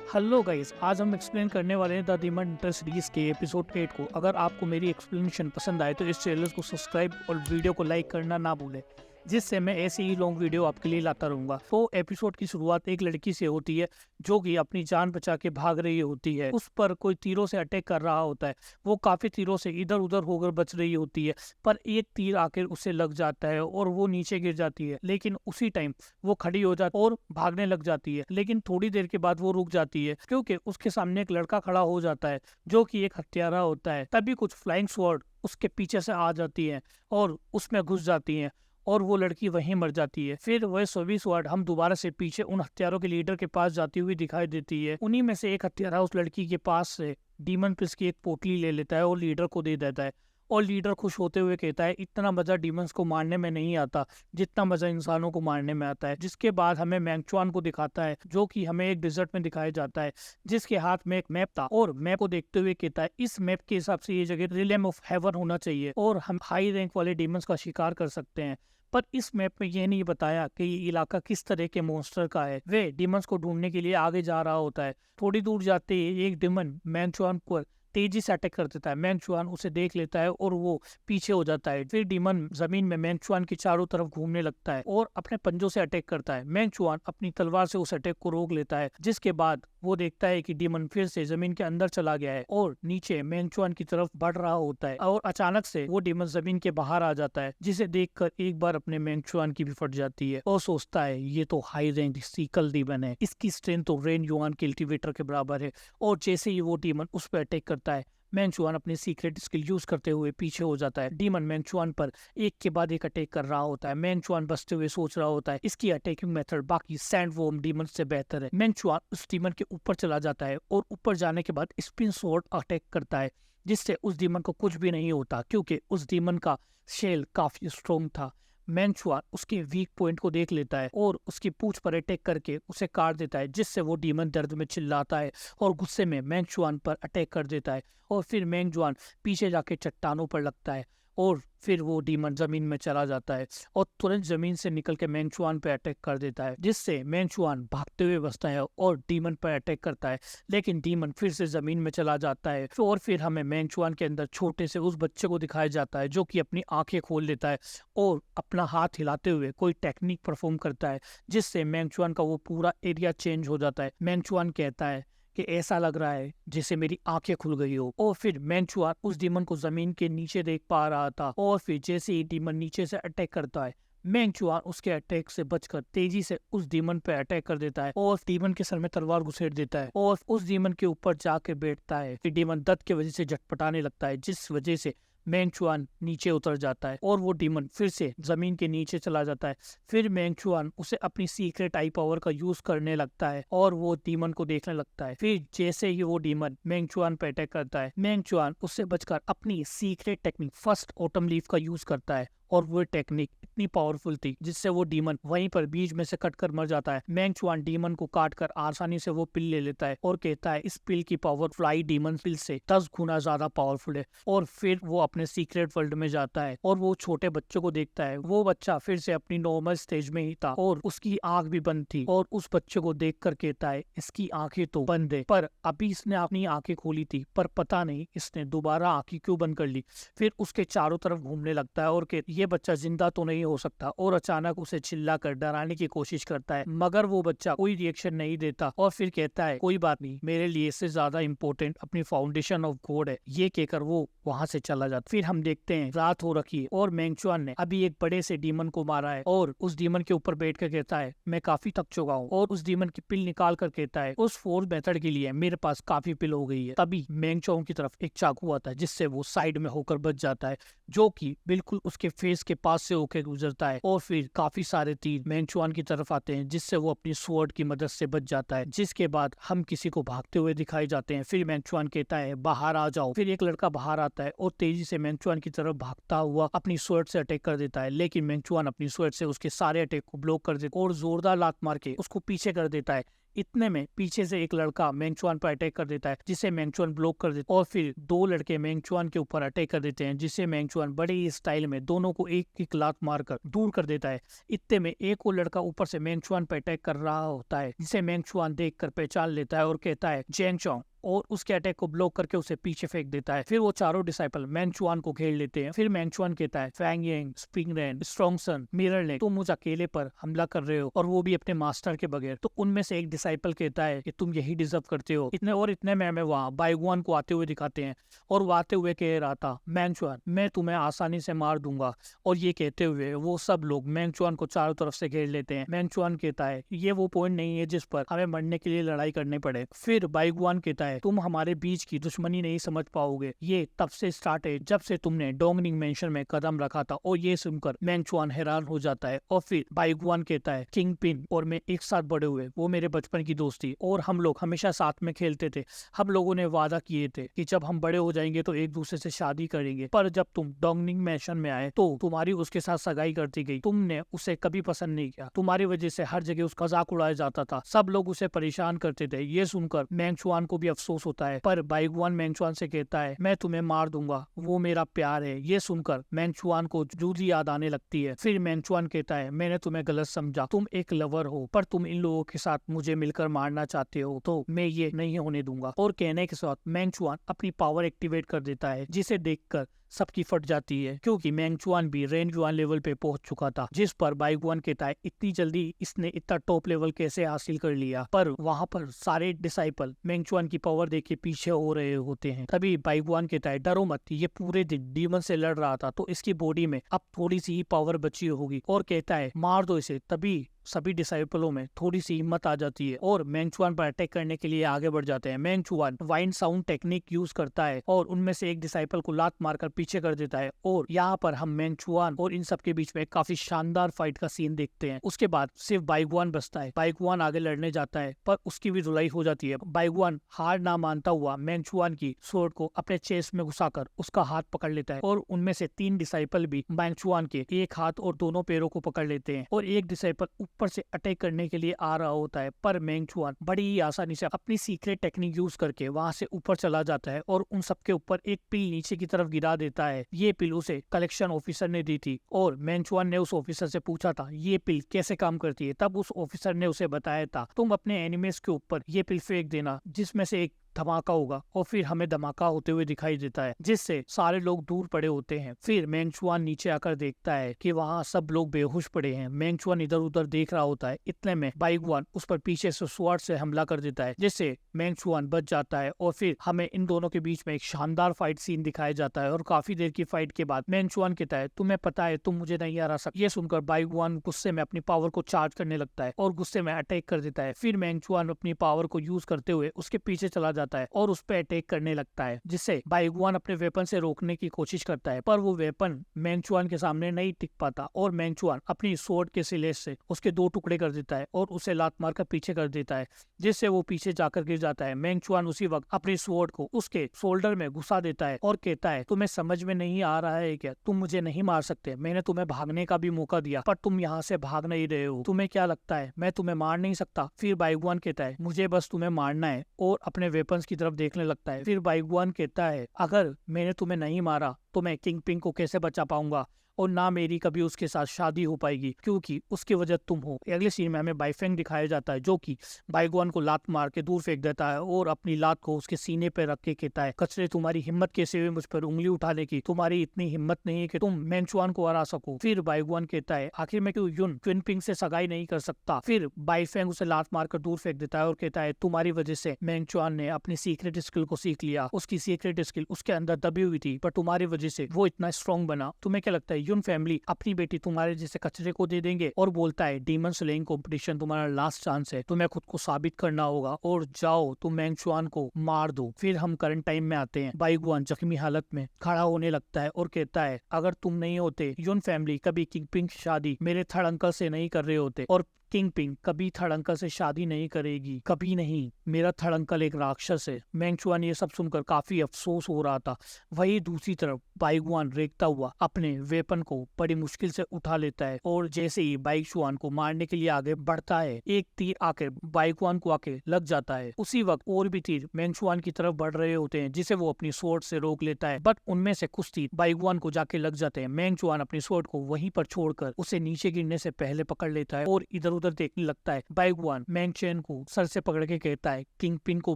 Hello guys, आज हम explain करने वाले हैं द डीमन हंटर सीरीज के एपिसोड 8 को। अगर आपको मेरी एक्सप्लेनेशन पसंद आए तो इस चैनल को सब्सक्राइब और वीडियो को लाइक करना ना भूलें, जिससे मैं ऐसे ही लॉन्ग वीडियो आपके लिए लाता रहूंगा। तो एपिसोड की शुरुआत एक लड़की से होती है जो कि अपनी जान बचा के भाग रही होती है। उस पर कोई तीरों से अटैक कर रहा होता है। वो काफी तीरों से इधर उधर होकर बच रही होती है, पर एक तीर आकर उसे लग जाता है और वो नीचे गिर जाती है। लेकिन उसी टाइम वो खड़ी हो जाती है और भागने लग जाती है। लेकिन थोड़ी देर के बाद वो रुक जाती है क्योंकि उसके सामने एक लड़का खड़ा हो जाता है जो कि एक हत्यारा होता है। तभी कुछ फ्लाइंग स्वॉर्ड उसके पीछे से आ जाती है और उसमें घुस जाती है और वो लड़की वहीं मर जाती है। फिर वह सभी स्वॉर्ड हम दोबारा से पीछे उन हत्यारों के लीडर के पास जाती हुई दिखाई देती है। उन्हीं में से एक हत्यारा उस लड़की के पास से डीमन प्रिंस की एक पोटली ले लेता है और लीडर को दे देता है। और लीडर खुश होते हुए कहता है, इतना मजा डीमंस को मारने में नहीं आता जितना मजा इंसानों को मारने में आता है। जिसके बाद हमें मैंगचुआन को दिखाता है जो कि हमें एक डिजर्ट में दिखाया जाता है, जिसके हाथ में एक मैप था और मैप को देखते हुए कहता है, इस मैप के हिसाब से ये जगह रिलेम ऑफ हेवन होना चाहिए और हम हाई रैंक वाले डीमंस का शिकार कर सकते हैं। पर इस मैप में यह नहीं बताया कि ये इलाका किस तरह के मॉन्स्टर का है। वे डीमंस को ढूंढने के लिए आगे जा रहा होता है। थोड़ी दूर जाते ही एक डीमन मैंगचुआन पर तेजी से अटैक कर देता है। मैंगचुआन उसे देख लेता है और वो पीछे हो जाता है। फिर डीमन जमीन में मैंगचुआन की चारों तरफ घूमने लगता है और अपने पंजों से अटैक करता है। मैंगचुआन अपनी तलवार से उस अटैक को रोक लेता है, जिसके बाद वो देखता है कि डीमन फिर से जमीन के अंदर चला गया है और नीचे मैंगचुआन की तरफ बढ़ रहा होता है। और अचानक से वो डीमन जमीन के बाहर आ जाता है, जिसे देखकर एक बार अपने मैंगचुआन की भी फट जाती है और सोचता है ये तो हाई रैंक सीकल डीमन है, इसकी स्ट्रेंथ तो रेन युआन कल्टीवेटर के बराबर है। और जैसे ही वो डीमन उस पर अटैक करता है, मैंगचुआन अपनी सीक्रेट स्किल यूज करते हुए पीछे हो जाता है। डीमन मैंगचुआन पर एक के बाद एक अटैक कर रहा होता है। मैंगचुआन बचते हुए सोच रहा होता है इसकी अटैकिंग मेथड बाकी सैंडवॉर्म डीमन से बेहतर है। मैंगचुआन उस डीमन के ऊपर चला जाता है और ऊपर जाने के बाद स्पिन स्वॉर्ड अटैक करता है, जिससे उस डीमन को कुछ भी नहीं होता क्योंकि उस डीमन का शेल काफी स्ट्रोंग था। मैंगचुआन उसके वीक पॉइंट को देख लेता है और उसकी पूंछ पर अटैक करके उसे काट देता है, जिससे वो डीमन दर्द में चिल्लाता है और गुस्से में मैंगचुआन पर अटैक कर देता है। और फिर मैंगचुआन पीछे जाके चट्टानों पर लगता है और फिर वो डीमन जमीन में चला जाता है और तुरंत जमीन से निकल के मैंगचुआन पे अटैक कर देता है, जिससे मैंगचुआन भागते हुए बचता है और डीमन पर अटैक करता है। लेकिन डीमन फिर से जमीन में चला जाता है और फिर हमें मैंगचुआन के अंदर छोटे से उस बच्चे को दिखाया जाता है जो कि अपनी आंखें खोल लेता है और अपना हाथ हिलाते हुए कोई टेक्निक परफॉर्म करता है, जिससे मैंगचुआन का वो पूरा एरिया चेंज हो जाता है। मैंगचुआन कहता है कि ऐसा लग रहा है जैसे मेरी आंखें खुल गई हो। और फिर मैंगचुआन उस डीमन को जमीन के नीचे देख पा रहा था और फिर जैसे ही डीमन नीचे से अटैक करता है, मैंगचुआन उसके अटैक से बचकर तेजी से उस डीमन पे अटैक कर देता है और डीमन के सर में तलवार घुसेड़ देता है और उस डीमन के ऊपर जाके बैठता है। फिर डीमन दर्द की वजह से झटपटाने लगता है, जिस वजह से मैंगचुआन नीचे उतर जाता है और वो डीमन फिर से जमीन के नीचे चला जाता है। फिर मैंगचुआन उसे अपनी सीक्रेट आई पावर का यूज करने लगता है और वो डीमन को देखने लगता है। फिर जैसे ही वो डीमन मैंगचुआन पे अटैक करता है, मैंगचुआन उससे बचकर अपनी secret technique first autumn leaf का यूज करता है और वो टेक्निक इतनी पावरफुल थी जिससे वो डीमन वहीं पर बीच में से कटकर मर जाता है। मैंगचुआन डीमन को काटकर आसानी से वो पिल ले लेता है और कहता है इस पिल की पावर फ्लाई डीमन पिल से 10 गुना ज्यादा पावरफुल है। और फिर वो अपने सीक्रेट वर्ल्ड में जाता है और वो छोटे बच्चे को देखता है। वो बच्चा फिर से अपनी नॉर्मल स्टेज में ही था और उसकी आंख भी बंद थी और उस बच्चे को देख कर कहता है इसकी आंखें तो बंद है, पर अभी इसने अपनी आंखें खोली थी, पर पता नहीं इसने दोबारा आंखें क्यों बंद कर ली। फिर उसके चारों तरफ घूमने लगता है और ये बच्चा जिंदा तो नहीं हो सकता और अचानक उसे चिल्लाकर डराने की कोशिश करता है, मगर वो बच्चा कोई रिएक्शन नहीं देता और फिर कहता है कोई बात नहीं, मेरे लिए इससे ज्यादा इंपॉर्टेंट अपनी फाउंडेशन ऑफ गॉड है। ये कहकर वो वहां से चला जाता। फिर हम देखते हैं रात हो रखी है और मैंगचुआन ने अभी एक बड़े से डीमन को मारा है और उस डीमन के ऊपर बैठ कर कहता है मैं काफी थक चुका हूँ और उस डीमन की पिल निकाल कर कहता है उस फोर्थ मेथड के लिए मेरे पास काफी पिल हो गई है। तभी मैंगचुआन की तरफ एक चाकू आता है, जिससे वो साइड में होकर बच जाता है, जो कि बिल्कुल उसके फेस के पास से होकर गुजरता है। और फिर काफी सारे तीर मैंगचुआन की तरफ आते हैं, जिससे वो अपनी स्वॉर्ड की मदद से बच जाता है। जिसके बाद हम किसी को भागते हुए दिखाई जाते हैं। फिर मैंगचुआन कहता है बाहर आ जाओ। फिर एक लड़का बाहर आता है और तेजी से मैंगचुआन की तरफ भागता हुआ अपनी स्वॉर्ड से अटैक कर देता है, लेकिन मैंगचुआन अपनी स्वॉर्ड से उसके सारे अटैक को ब्लॉक कर देता है और जोरदार लात मार के उसको पीछे कर देता है। इतने में पीछे से एक लड़का मेंगचुआन पर अटैक कर देता है, जिसे मेंगचुआन ब्लॉक कर देता है और फिर दो लड़के मेंगचुआन के ऊपर अटैक कर देते हैं, जिसे मेंगचुआन बड़े ही स्टाइल में दोनों को एक एक लात मारकर दूर कर देता है। इतने में एक और लड़का ऊपर से मेंगचुआन पर अटैक कर रहा होता है, जिसे मेंगचुआन देखकर पहचान लेता है और कहता है जेंग चोंग, और उसके अटैक को ब्लॉक करके उसे पीछे फेंक देता है। फिर वो चारों डिसाइपल मेंगचुआन को घेर लेते हैं। फिर मेंगचुआन कहता है Fang Yeng, spring rain, strong sun, mirror leg, तुम मुझ अकेले पर हमला कर रहे हो और वो भी अपने मास्टर के बगैर। तो उनमें से एक डिसाइपल कहता है कि तुम यही डिजर्व करते हो। इतने में वहाँ बाइगुआन को आते हुए दिखाते हैं और वो आते हुए कह रहा था मेंगचुआन मैं तुम्हें आसानी से मार दूंगा। और ये कहते हुए वो सब लोग मेंगचुआन को चारों तरफ से घेर लेते हैं। मेंगचुआन कहता है ये वो पॉइंट नहीं है जिस पर हमें मरने के लिए लड़ाई करनी पड़े। फिर बाइगुआन कहता है तुम हमारे बीच की दुश्मनी नहीं समझ पाओगे, ये तब से स्टार्ट है जब से तुमने डोंगनिंग मेंशन में कदम रखा था। और ये सुनकर मेंगचुआन हैरान हो जाता है। और फिर बाइगुआन कहता है किंग पिन और मैं एक साथ बड़े हुए, वो मेरे बचपन की दोस्ती और हम लोग हमेशा साथ में खेलते थे। हम लोगों ने वादा किए थे कि जब हम बड़े हो जाएंगे तो एक दूसरे से शादी करेंगे, पर जब तुम डोंगनिंग मेंशन में आए तो तुम्हारी उसके साथ सगाई कर दी गई। तुमने उसे कभी पसंद नहीं किया, तुम्हारी वजह से हर जगह उसका मजाक उड़ाया जाता था, सब लोग उसे परेशान करते थे। ये सुनकर मेंगचुआन को भी अफसोस होता है, पर बाइगुआन मेंगचुआन से कहता है मैं तुम्हें मार दूंगा, वो मेरा प्यार है। ये सुनकर मेंगचुआन को जूली याद आने लगती है। फिर मेंगचुआन कहता है मैंने तुम्हें गलत समझा, तुम एक लवर हो, पर तुम इन लोगों के साथ मुझे मिलकर मारना चाहते हो तो मैं ये नहीं होने दूंगा। और कहने के साथ मेंगचुआन अपनी पावर एक्टिवेट कर देता है, जिसे देखकर सबकी फट जाती है, क्योंकि मेंगचुआन भी रेनजुआन लेवल पे पहुंच चुका था। जिस पर बाइगुआन कहता है इतनी जल्दी इसने इतना टॉप लेवल कैसे हासिल कर लिया। पर वहां पर सारे डिसाइपल मेंगचुआन की पावर देख के पीछे हो रहे होते हैं। तभी बाइगुआन कहता है डरो मत, ये पूरे दिन डीमन से लड़ रहा था तो इसकी बॉडी में अब थोड़ी सी ही पावर बची होगी। और कहता है मार दो इसे। तभी सभी डिसाइपलों में थोड़ी सी हिम्मत आ जाती है और मेंगचुआन पर अटैक करने के लिए आगे बढ़ जाते हैं। मेंगचुआन वाइंड साउंड टेक्निक यूज करता है और उनमें से एक डिसाइपल को लात मारकर पीछे कर देता है। और यहाँ पर हम मेंगचुआन और इन सब के बीच में काफी शानदार फाइट का सीन देखते हैं। उसके बाद सिर्फ बाइगुआन बचता है। बाइगुआन आगे लड़ने जाता है पर उसकी भी धुलाई हो जाती है। बाइगुआन हार ना मानता हुआ मेंगचुआन की स्वॉर्ड को अपने चेस्ट में घुसाकर उसका हाथ पकड़ लेता है और उनमें से 3 डिसाइपल भी मेंगचुआन के एक हाथ और दोनों पैरों को पकड़ लेते हैं। और एक डिसाइपल ऊपर से अटैक करने के लिए आ रहा होता है, पर मेंगचुआन बड़ी ही आसानी से अपनी सीक्रेट टेक्निक यूज करके वहां से ऊपर चला जाता है और उन सबके ऊपर एक पिल नीचे की तरफ गिरा देता है। ये पिल उसे कलेक्शन ऑफिसर ने दी थी और मेंगचुआन ने उस ऑफिसर से पूछा था ये पिल कैसे काम करती है। तब उस ऑफिसर ने उसे बताया था तुम अपने एनिमीज के ऊपर ये पिल फेंक देना, जिसमें से एक धमाका होगा। और फिर हमें धमाका होते हुए दिखाई देता है, जिससे सारे लोग दूर पड़े होते हैं। फिर मेंगचुआन नीचे आकर देखता है कि वहाँ सब लोग बेहोश पड़े हैं। मेंगचुआन इधर उधर देख रहा होता है। इतने में बाइगुआन उस पर पीछे से स्वॉर्ड से हमला कर देता है, जिससे मेंगचुआन बच जाता है। और फिर हमें इन दोनों के बीच में एक शानदार फाइट सीन दिखाया जाता है। और काफी देर की फाइट के बाद मेंगचुआन कहता है तुम्हें पता है तुम मुझे नहीं हरा सकते। ये सुनकर बाइगुआन गुस्से में अपनी पावर को चार्ज करने लगता है और गुस्से में अटैक कर देता है। फिर मेंगचुआन अपनी पावर को यूज करते हुए उसके पीछे चला जाता है और उस पर अटैक करने लगता है, जिससे बाइगुआन अपने वेपन से रोकने की कोशिश करता है, पर वो वेपन मेंगचुआन के सामने नहीं टिक पाता और मेंगचुआन अपनी स्वॉर्ड के सिले से उसके 2 टुकड़े कर देता है और उसे लात मारकर पीछे कर देता है, जिससे वो पीछे जाकर गिर जाता है। मेंगचुआन उसी वक्त अपनी स्वॉर्ड को उसके शोल्डर में घुसा देता है और कहता है तुम्हें समझ में नहीं आ रहा है क्या, तुम मुझे नहीं मार सकते। मैंने तुम्हें भागने का भी मौका दिया पर तुम यहाँ से भाग नहीं रहे हो। तुम्हें क्या लगता है मैं तुम्हें मार नहीं सकता? फिर बाइगुआन कहता है मुझे बस तुम्हें मारना है और अपने वेपन्स की तरफ देखने लगता है। फिर बाइगुआन कहता है अगर मैंने तुम्हें नहीं मारा तो मैं किंग पिंग को कैसे बचा पाऊंगा और ना मेरी कभी उसके साथ शादी हो पाएगी, क्योंकि उसकी वजह तुम हो। अगले सीन में हमें बाइफेंग दिखाया जाता है, जो कि बाइगुआन को लात मार के दूर फेंक देता है और अपनी लात को उसके सीने पे रख के कहता है कचरे तुम्हारी हिम्मत कैसे हुई मुझ पर उंगली उठाने की, तुम्हारी इतनी हिम्मत नहीं है कि तुम मेंगचुआन को हरा सको। फिर बाइगुआन कहता है आखिर मैं क्यों युन क्विन पिंग से सगाई नहीं कर सकता। फिर बाइफेंग उसे लात मारकर दूर फेंक देता है और कहता है तुम्हारी वजह से मेंगचुआन ने अपनी सीक्रेट स्किल को सीख लिया। उसकी सीक्रेट स्किल उसके अंदर दबी हुई थी, पर तुम्हारी वजह से वो इतना स्ट्रॉन्ग बना। तुम्हें क्या लगता है युन फैमिली अपनी बेटी तुम्हारे जैसे कचरे को दे देंगे? और बोलता है डीमन स्लेइंग कंपटीशन तुम्हारा लास्ट चांस है, तुम्हें खुद को साबित करना होगा और जाओ तुम मेंगचुआन को मार दो। फिर हम करंट टाइम में आते हैं। बाइगुआन जख्मी हालत में खड़ा होने लगता है और कहता है अगर तुम नहीं होते युन फैमिली कभी किंग पिंग की शादी मेरे थर्ड अंकल से नहीं कर रहे होते और किंग पिंग कभी थर्ड अंकल से शादी नहीं करेगी, कभी नहीं, मेरा थर्ड अंकल एक राक्षस है। मेंग चुआन ये सब सुनकर काफी अफसोस हो रहा था। वही दूसरी तरफ बाइगुआन रेंगता हुआ अपने वेपन को बड़ी मुश्किल से उठा लेता है और जैसे ही बाइगुआन को मारने के लिए आगे बढ़ता है, एक तीर आकर बाइगुआन को आके लग जाता है। उसी वक्त और भी तीर मेंग चुआन की तरफ बढ़ रहे होते हैं, जिसे वो अपनी स्वॉर्ड से रोक लेता है, बट उनमें से कुछ तीर बाइगुआन को जाके लग जाते हैं। मेंग चुआन अपनी स्वॉर्ड को वहीं पर छोड़कर उसे नीचे गिरने से पहले पकड़ लेता है और इधर उधर देखने लगता है। बाइगुआन मेंग चुआन को सर से पकड़ के कहता है, किंग पिन को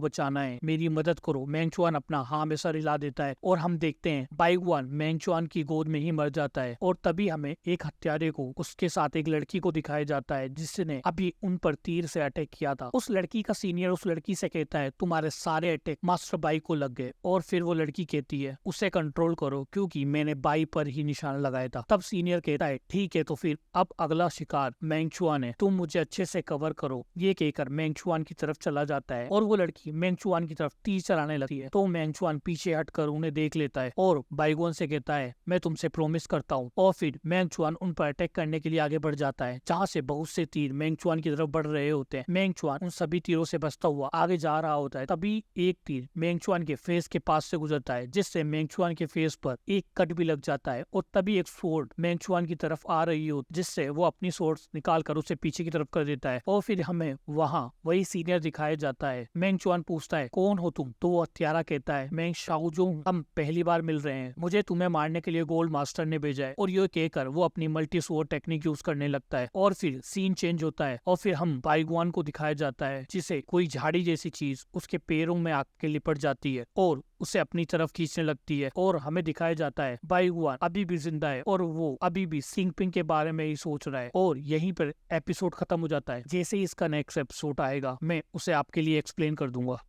बचाना है, मेरी मदद करो। मेंग चुआन अपना हाँ में सर हिला देता है और हम देखते हैं बाइगुआन मेंग चुआन की गोद में ही मर जाता है। और तभी हमें एक हत्यारे को उसके साथ एक लड़की को दिखाया जाता है, जिसने अभी उन पर तीर से अटैक किया था। उस लड़की का सीनियर उस लड़की से कहता है, तुम्हारे सारे अटैक मास्टर बाई को लग गए। और फिर वो लड़की कहती है, उसे कंट्रोल करो क्योंकि मैंने बाई पर ही निशान लगाया था। तब सीनियर कहता है, ठीक है, तो फिर अब अगला शिकार मेंग चुआन है, तुम मुझे अच्छे से कवर करो। ये कहकर मेंग चुआन की तरफ चला जाता है और वो लड़की मेंग चुआन की तरफ तीर चलाने लगती है। तो मेंग चुआन पीछे हटकर उन्हें देख लेता है और बाइगुआन से कहता है, मैं तुमसे प्रॉमिस करता हूँ। और फिर मेंग चुआन उन पर अटैक करने के लिए आगे बढ़ जाता है, जहाँ से बहुत से तीर मेंग चुआन की तरफ बढ़ रहे होते हैं। मेंग चुआन उन सभी तीरों से बचता हुआ आगे जा रहा होता है। तभी एक तीर मेंग चुआन के फेस के पास से गुजरता है, जिससे मेंग चुआन के फेस पर एक कट भी लग जाता है। और तभी एक स्वॉर्ड मेंग चुआन की तरफ आ रही हो, जिससे वो अपनी स्वॉर्ड निकाल कर उसे पीछे की तरफ कर देता है। और फिर हमें वहाँ वही सीनियर दिखाया जाता है। मेंग चुआन पूछता है, कौन हो तुम? तो वो हत्यारा कहता है, मैं शाओजू हूँ, हम पहली बार मिल रहे हैं, मुझे तुम्हें मारने के लिए गोल्ड मास्टर ने भेजा है। और ये कहकर वो अपनी मल्टी स्वॉर्ड टेक्निक यूज करने लगता है। और फिर सीन चेंज होता है और फिर हम बाइगुआन को दिखाया जाता है, जिसे कोई झाड़ी जैसी चीज उसके पैरों में आके लिपट जाती है और उसे अपनी तरफ खींचने लगती है। और हमें दिखाया जाता है बाइगुआन अभी भी जिंदा है और वो अभी भी किंग पिंग के बारे में ही सोच रहा है। और यहीं पर एपिसोड खत्म हो जाता है। जैसे ही इसका नेक्स्ट एपिसोड आएगा, मैं उसे आपके लिए एक्सप्लेन कर दूंगा।